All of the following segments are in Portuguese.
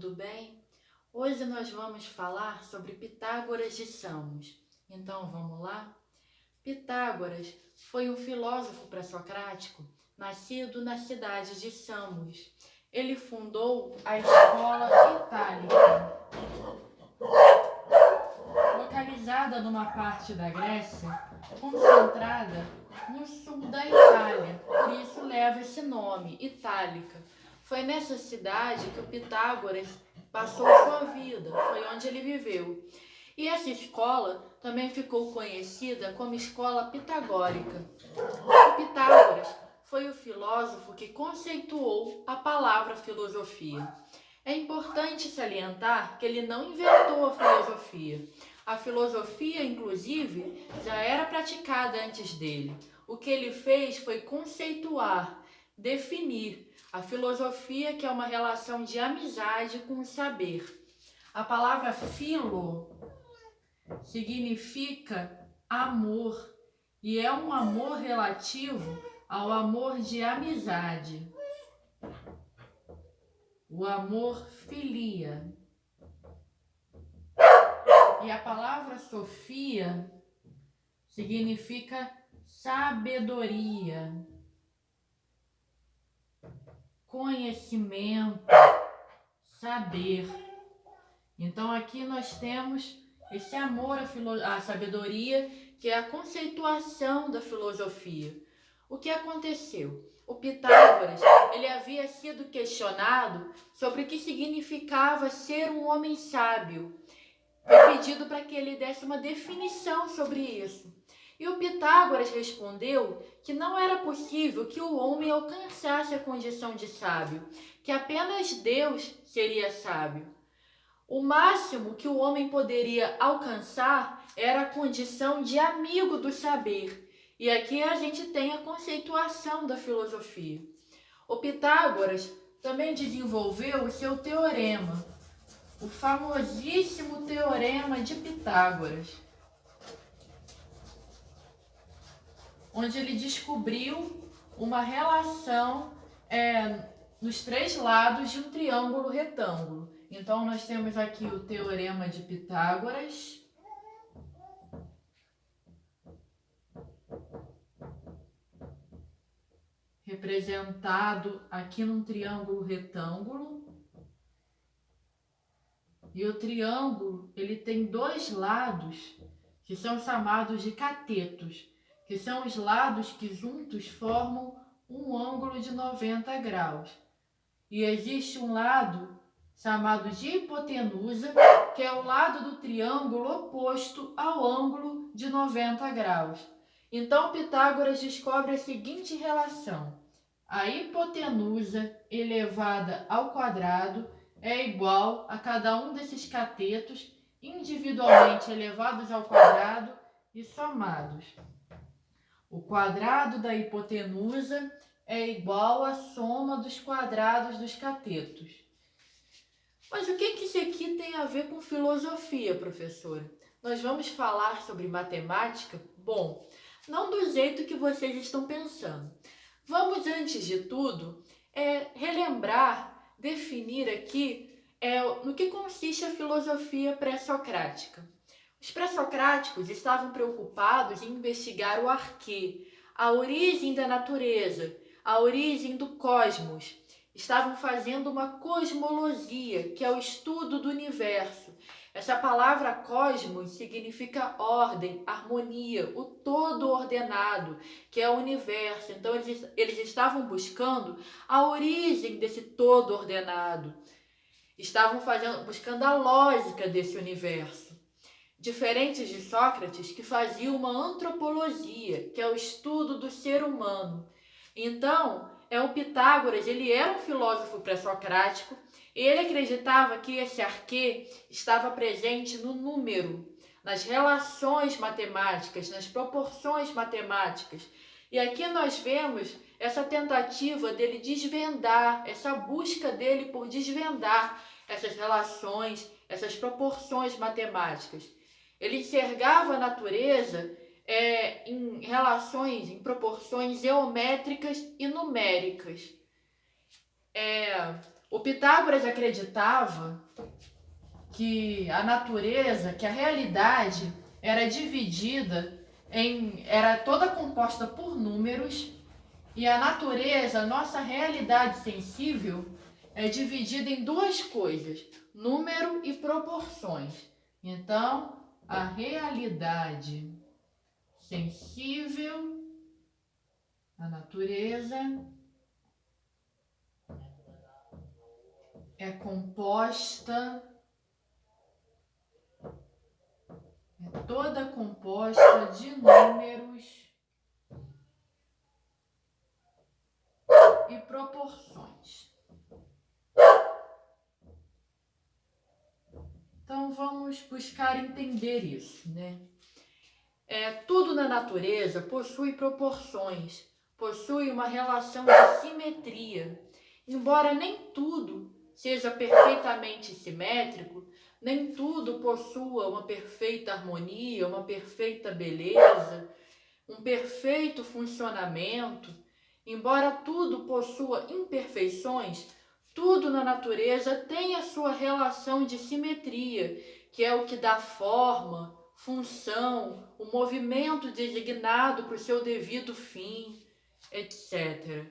tudo bem? Hoje nós vamos falar sobre Pitágoras de Samos. Então vamos lá? Pitágoras foi um filósofo pré-socrático nascido na cidade de Samos. Ele fundou a escola itálica, localizada numa parte da Grécia, concentrada no sul da Itália, por isso leva esse nome, Itálica. Foi nessa cidade que o Pitágoras passou sua vida, foi onde ele viveu. E essa escola também ficou conhecida como Escola Pitagórica. O Pitágoras foi o filósofo que conceituou a palavra filosofia. É importante salientar que ele não inventou a filosofia. A filosofia, inclusive, já era praticada antes dele. O que ele fez foi conceituar, definir a filosofia, que é uma relação de amizade com o saber. A palavra filo significa amor, e é um amor relativo ao amor de amizade. O amor filia. E a palavra sofia significa sabedoria, conhecimento, saber. Então aqui nós temos esse amor à sabedoria, que é a conceituação da filosofia. O que aconteceu? O Pitágoras, ele havia sido questionado sobre o que significava ser um homem sábio. Foi pedido para que ele desse uma definição sobre isso. E o Pitágoras respondeu que não era possível que o homem alcançasse a condição de sábio, que apenas Deus seria sábio. O máximo que o homem poderia alcançar era a condição de amigo do saber. E aqui a gente tem a conceituação da filosofia. O Pitágoras também desenvolveu o seu teorema, o famosíssimo Teorema de Pitágoras, onde ele descobriu uma relação nos três lados de um triângulo retângulo. Então, nós temos aqui o Teorema de Pitágoras, representado aqui num triângulo retângulo. E o triângulo, ele tem dois lados que são chamados de catetos, que são os lados que juntos formam um ângulo de 90 graus. E existe um lado chamado de hipotenusa, que é o lado do triângulo oposto ao ângulo de 90 graus. Então Pitágoras descobre a seguinte relação: a hipotenusa elevada ao quadrado é igual a cada um desses catetos individualmente elevados ao quadrado e somados. O quadrado da hipotenusa é igual à soma dos quadrados dos catetos. Mas o que isso aqui tem a ver com filosofia, professora? Nós vamos falar sobre matemática? Bom, não do jeito que vocês estão pensando. Vamos, antes de tudo, relembrar, definir aqui no que consiste a filosofia pré-socrática. Os pré-socráticos estavam preocupados em investigar o arquê, a origem da natureza, a origem do cosmos. Estavam fazendo uma cosmologia, que é o estudo do universo. Essa palavra cosmos significa ordem, harmonia, o todo ordenado, que é o universo. Então eles estavam buscando a origem desse todo ordenado. Estavam buscando a lógica desse universo. Diferentes de Sócrates, que fazia uma antropologia, que é o estudo do ser humano. Então, o Pitágoras, ele era um filósofo pré-socrático, e ele acreditava que esse arquê estava presente no número, nas relações matemáticas, nas proporções matemáticas. E aqui nós vemos essa tentativa dele desvendar, essa busca dele por desvendar essas relações, essas proporções matemáticas. Ele enxergava a natureza em relações, em proporções geométricas e numéricas. O Pitágoras acreditava que a natureza, que a realidade era dividida era toda composta por números, e a natureza, nossa realidade sensível, é dividida em duas coisas: número e proporções. Então, a realidade sensível, a natureza, é toda composta de números e proporções. Então vamos buscar entender isso, né? Tudo na natureza possui proporções, possui uma relação de simetria. Embora nem tudo seja perfeitamente simétrico, nem tudo possua uma perfeita harmonia, uma perfeita beleza, um perfeito funcionamento, embora tudo possua imperfeições, tudo na natureza tem a sua relação de simetria, que é o que dá forma, função, o movimento designado para o seu devido fim, etc.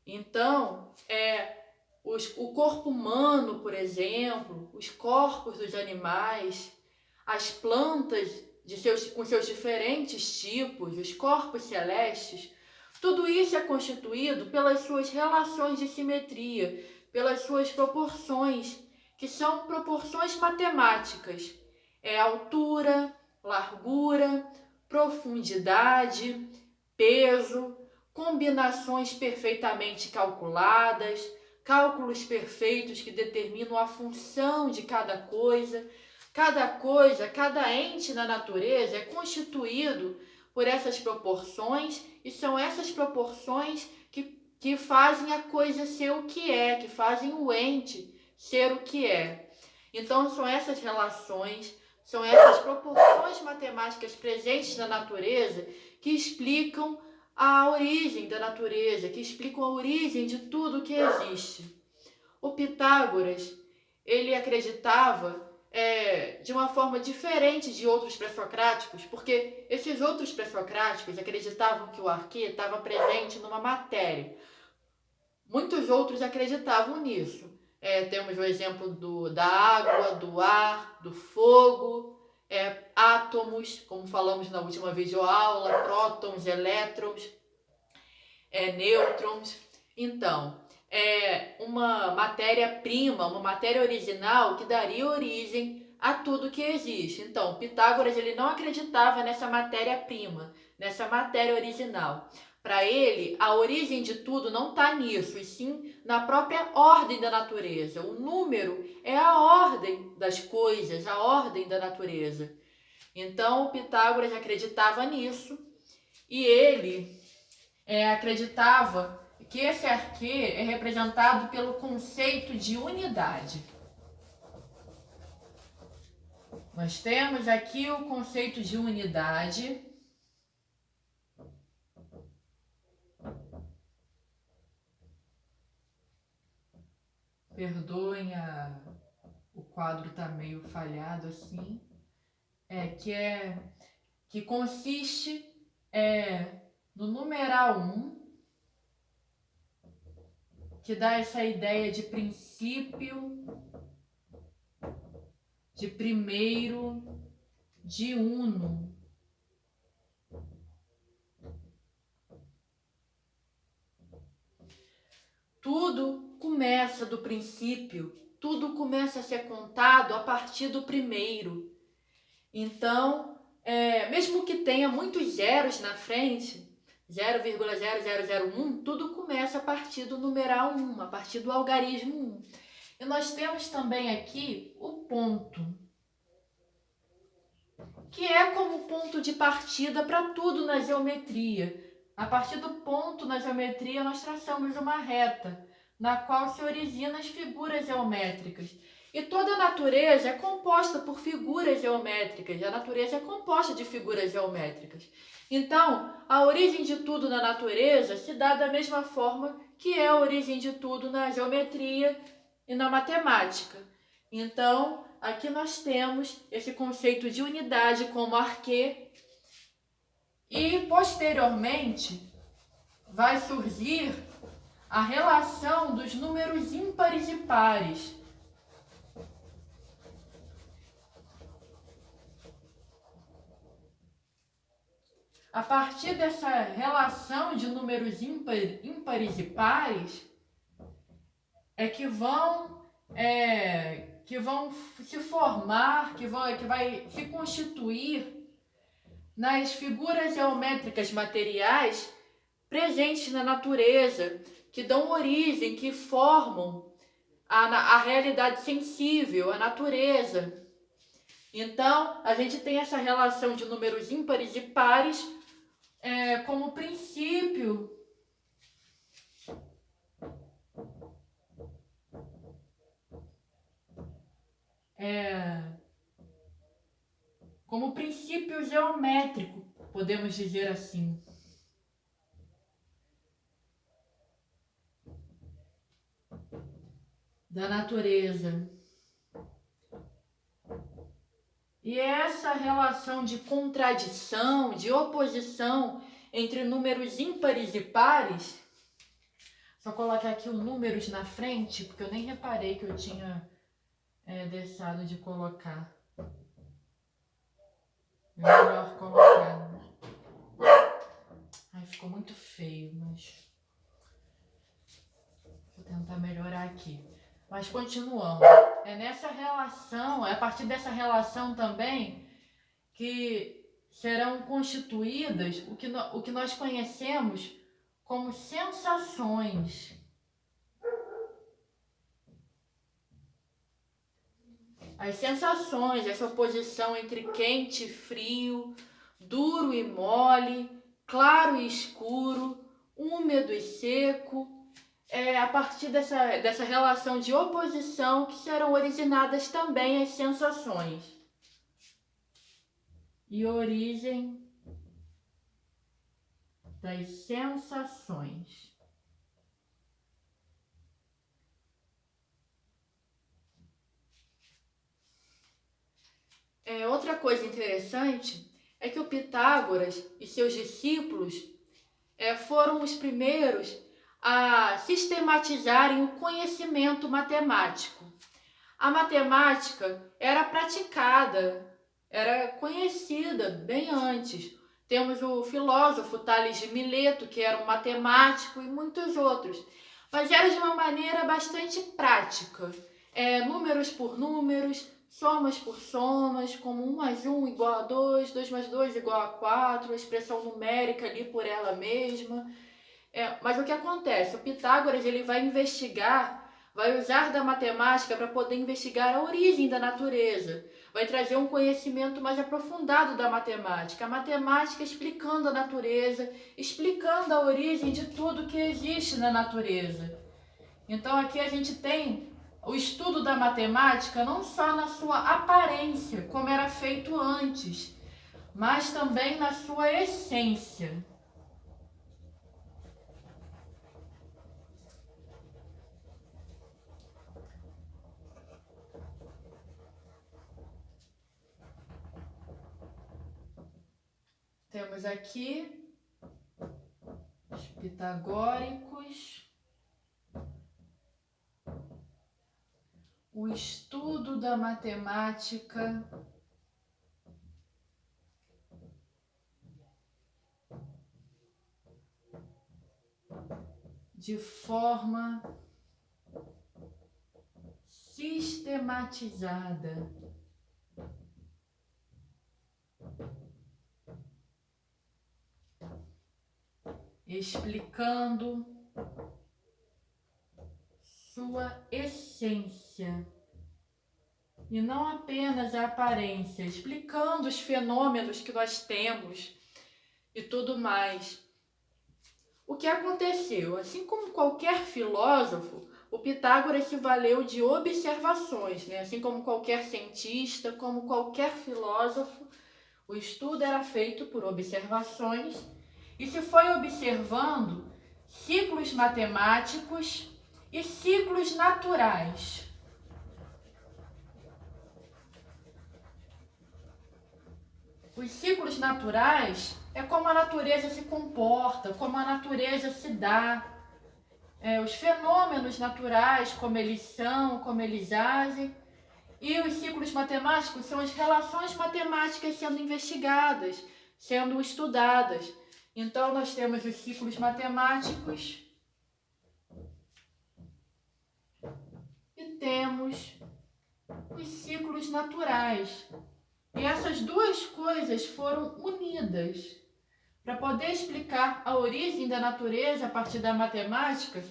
Então, o corpo humano, por exemplo, os corpos dos animais, as plantas com seus diferentes tipos, os corpos celestes, tudo isso é constituído pelas suas relações de simetria, pelas suas proporções, que são proporções matemáticas. Altura, largura, profundidade, peso, combinações perfeitamente calculadas, cálculos perfeitos que determinam a função de cada coisa. Cada ente na natureza é constituído por essas proporções, e são essas proporções que fazem a coisa ser o que é, que fazem o ente ser o que é. Então são essas relações, são essas proporções matemáticas presentes na natureza que explicam a origem da natureza, que explicam a origem de tudo que existe. O Pitágoras, ele acreditava de uma forma diferente de outros pré-socráticos, porque esses outros pré-socráticos acreditavam que o arquê estava presente numa matéria. Muitos outros acreditavam nisso. Temos o exemplo da água, do ar, do fogo, átomos, como falamos na última videoaula, prótons, elétrons, nêutrons. Então, uma matéria-prima, uma matéria original que daria origem a tudo que existe. Então, Pitágoras ele não acreditava nessa matéria-prima, nessa matéria original. Para ele, a origem de tudo não está nisso, e sim na própria ordem da natureza. O número é a ordem das coisas, a ordem da natureza. Então, Pitágoras acreditava nisso, e ele acreditava que esse arquê é representado pelo conceito de unidade. Nós temos aqui o conceito de unidade. Perdoem, o quadro está meio falhado assim. Que consiste no numeral 1, que dá essa ideia de princípio, de primeiro, de uno. Tudo começa do princípio, tudo começa a ser contado a partir do primeiro. Então, mesmo que tenha muitos zeros na frente, 0,0001, tudo começa a partir do numeral 1, a partir do algarismo 1. E nós temos também aqui o ponto, que é como ponto de partida para tudo na geometria. A partir do ponto na geometria, nós traçamos uma reta, na qual se originam as figuras geométricas. E toda a natureza é composta por figuras geométricas. A natureza é composta de figuras geométricas. Então, a origem de tudo na natureza se dá da mesma forma que é a origem de tudo na geometria e na matemática. Então, aqui nós temos esse conceito de unidade como arquê, e posteriormente vai surgir a relação dos números ímpares e pares. A partir dessa relação de números ímpares e pares, é que vão se formar, que vai se constituir nas figuras geométricas materiais presentes na natureza, que dão origem, que formam a realidade sensível, a natureza. Então, a gente tem essa relação de números ímpares e pares como princípio geométrico, podemos dizer assim. Da natureza. E essa relação de contradição, de oposição entre números ímpares e pares, só colocar aqui os números na frente, porque eu nem reparei que eu tinha deixado de colocar. É melhor colocar. Ai, ficou muito feio, mas vou tentar melhorar aqui. Mas continuando. É nessa relação, é a partir dessa relação também que serão constituídas o que nós conhecemos como sensações. As sensações, essa oposição entre quente e frio, duro e mole, claro e escuro, úmido e seco, a partir dessa relação de oposição que serão originadas também as sensações. E origem das sensações. Outra coisa interessante é que o Pitágoras e seus discípulos foram os primeiros a sistematizarem o conhecimento matemático. A matemática era praticada, era conhecida bem antes. Temos o filósofo Tales de Mileto, que era um matemático, e muitos outros. Mas era de uma maneira bastante prática. Números por números, somas por somas, como 1 mais 1 igual a 2, 2 mais 2 igual a 4, a expressão numérica ali por ela mesma. Mas o que acontece? O Pitágoras ele vai usar da matemática para poder investigar a origem da natureza. Vai trazer um conhecimento mais aprofundado da matemática. A matemática explicando a natureza, explicando a origem de tudo que existe na natureza. Então aqui a gente tem o estudo da matemática não só na sua aparência, como era feito antes, mas também na sua essência. Temos aqui os pitagóricos, o estudo da matemática de forma sistematizada. Explicando sua essência e não apenas a aparência, explicando os fenômenos que nós temos e tudo mais. O que aconteceu? Assim como qualquer filósofo, o Pitágoras se valeu de observações, né? Assim como qualquer cientista, como qualquer filósofo, o estudo era feito por observações e se foi observando ciclos matemáticos E ciclos naturais? Os ciclos naturais é como a natureza se comporta, como a natureza se dá. Os fenômenos naturais, como eles são, como eles agem. E os ciclos matemáticos são as relações matemáticas sendo investigadas, sendo estudadas. Então, nós temos os ciclos matemáticos e temos os ciclos naturais. E essas duas coisas foram unidas para poder explicar a origem da natureza a partir da matemática.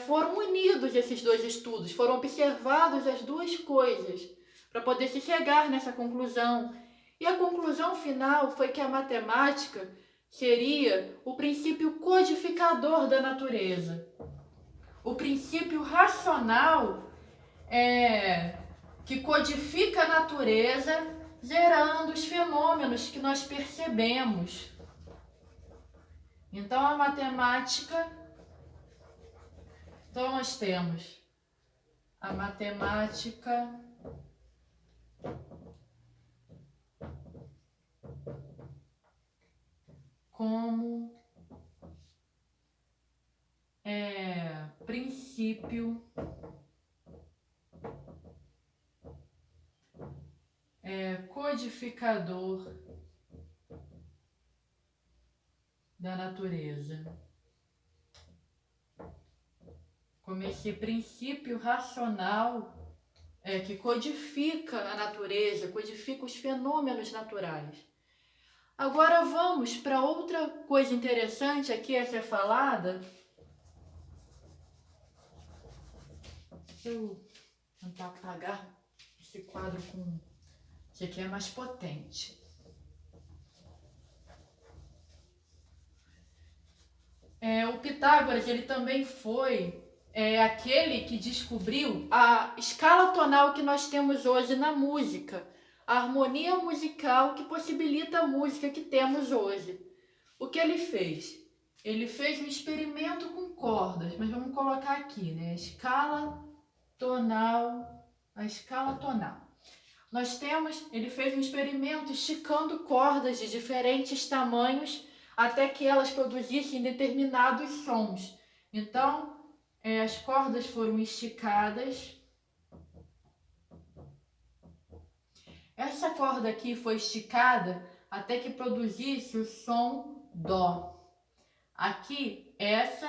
Foram unidos esses dois estudos, foram observadas as duas coisas para poder se chegar nessa conclusão. E a conclusão final foi que a matemática seria o princípio codificador da natureza. O princípio racional que codifica a natureza, gerando os fenômenos que nós percebemos. Então, a matemática... Então, nós temos a matemática como princípio codificador da natureza. Como esse princípio racional que codifica a natureza, codifica os fenômenos naturais. Agora vamos para outra coisa interessante aqui a ser falada. Deixa eu tentar apagar esse quadro com... Esse aqui é mais potente. O Pitágoras, ele também foi aquele que descobriu a escala tonal que nós temos hoje na música, a harmonia musical que possibilita a música que temos hoje. O que ele fez? Ele fez um experimento com cordas, mas vamos colocar aqui, né? A escala tonal. Ele fez um experimento esticando cordas de diferentes tamanhos até que elas produzissem determinados sons. Então, as cordas foram esticadas. Essa corda aqui foi esticada até que produzisse o som Dó. Aqui, essa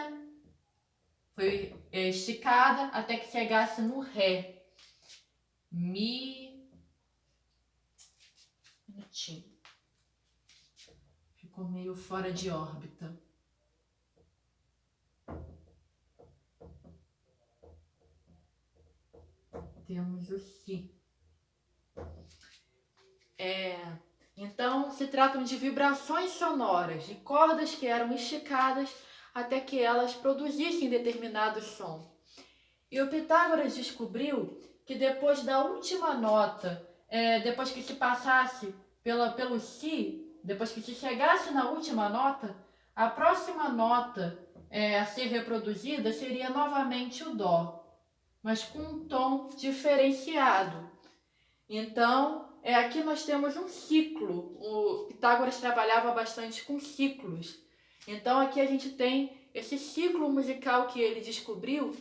foi esticada até que chegasse no Ré. Mi. Um minutinho. Ficou meio fora de órbita. Temos o Si. Então, se tratam de vibrações sonoras, de cordas que eram esticadas até que elas produzissem determinado som. E o Pitágoras descobriu que depois da última nota, depois que se passasse pelo Si, depois que se chegasse na última nota, a próxima nota a ser reproduzida seria novamente o Dó, mas com um tom diferenciado. Então, aqui nós temos um ciclo. O Pitágoras trabalhava bastante com ciclos. Então, aqui a gente tem esse ciclo musical que ele descobriu.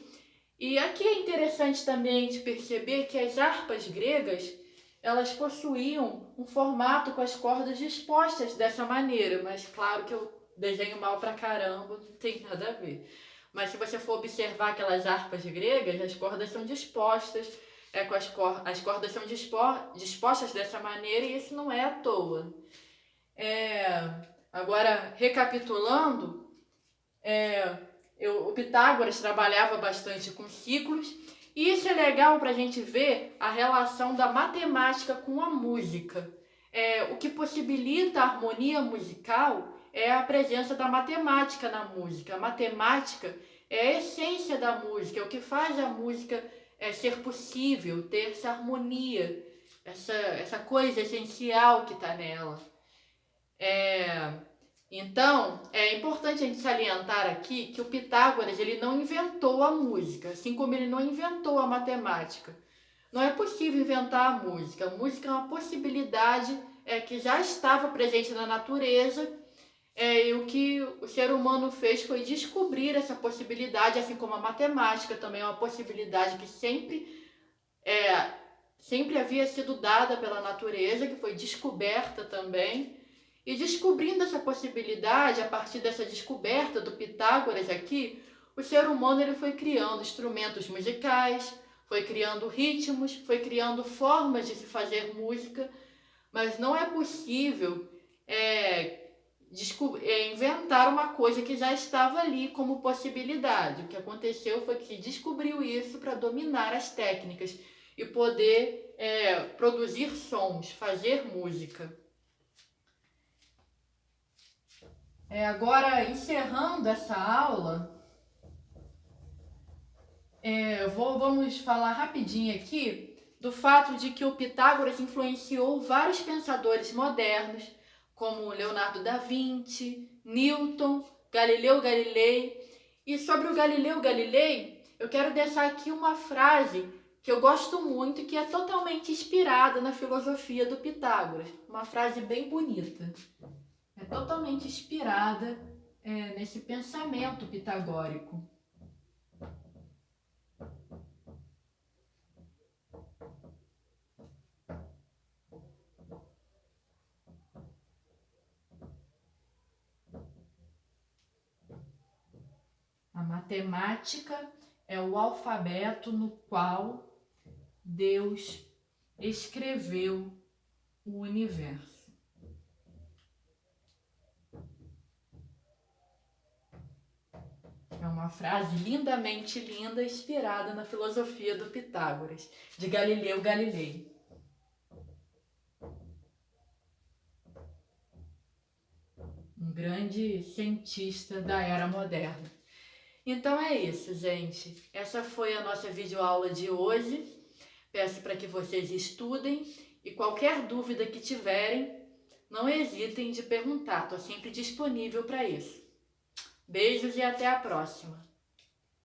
E aqui é interessante também de perceber que as harpas gregas, elas possuíam um formato com as cordas dispostas dessa maneira. Mas claro que eu desenho mal pra caramba, não tem nada a ver. Mas se você for observar aquelas harpas gregas, as cordas são dispostas, as cordas são dispostas dessa maneira, e isso não é à toa. Agora, recapitulando, o Pitágoras trabalhava bastante com ciclos, e isso é legal para a gente ver a relação da matemática com a música. O que possibilita a harmonia musical é a presença da matemática na música. A matemática é a essência da música, é o que faz a música ser possível, ter essa harmonia, essa coisa essencial que está nela. Então, é importante a gente salientar aqui que o Pitágoras ele não inventou a música, assim como ele não inventou a matemática. Não é possível inventar a música. A música é uma possibilidade que já estava presente na natureza, e o que o ser humano fez foi descobrir essa possibilidade, assim como a matemática também é uma possibilidade que sempre havia sido dada pela natureza, que foi descoberta também. E descobrindo essa possibilidade, a partir dessa descoberta do Pitágoras aqui, o ser humano ele foi criando instrumentos musicais, foi criando ritmos, foi criando formas de se fazer música, mas não é possível inventar uma coisa que já estava ali como possibilidade. O que aconteceu foi que se descobriu isso para dominar as técnicas e poder produzir sons, fazer música. Agora, encerrando essa aula, vamos falar rapidinho aqui do fato de que o Pitágoras influenciou vários pensadores modernos, como Leonardo da Vinci, Newton, Galileu Galilei. E sobre o Galileu Galilei, eu quero deixar aqui uma frase que eu gosto muito e que é totalmente inspirada na filosofia do Pitágoras. Uma frase bem bonita. É totalmente inspirada nesse pensamento pitagórico. A matemática é o alfabeto no qual Deus escreveu o universo. É uma frase lindamente linda, inspirada na filosofia do Pitágoras, de Galileu Galilei. Um grande cientista da era moderna. Então é isso, gente. Essa foi a nossa videoaula de hoje. Peço para que vocês estudem e qualquer dúvida que tiverem, não hesitem de perguntar. Estou sempre disponível para isso. Beijos e até a próxima!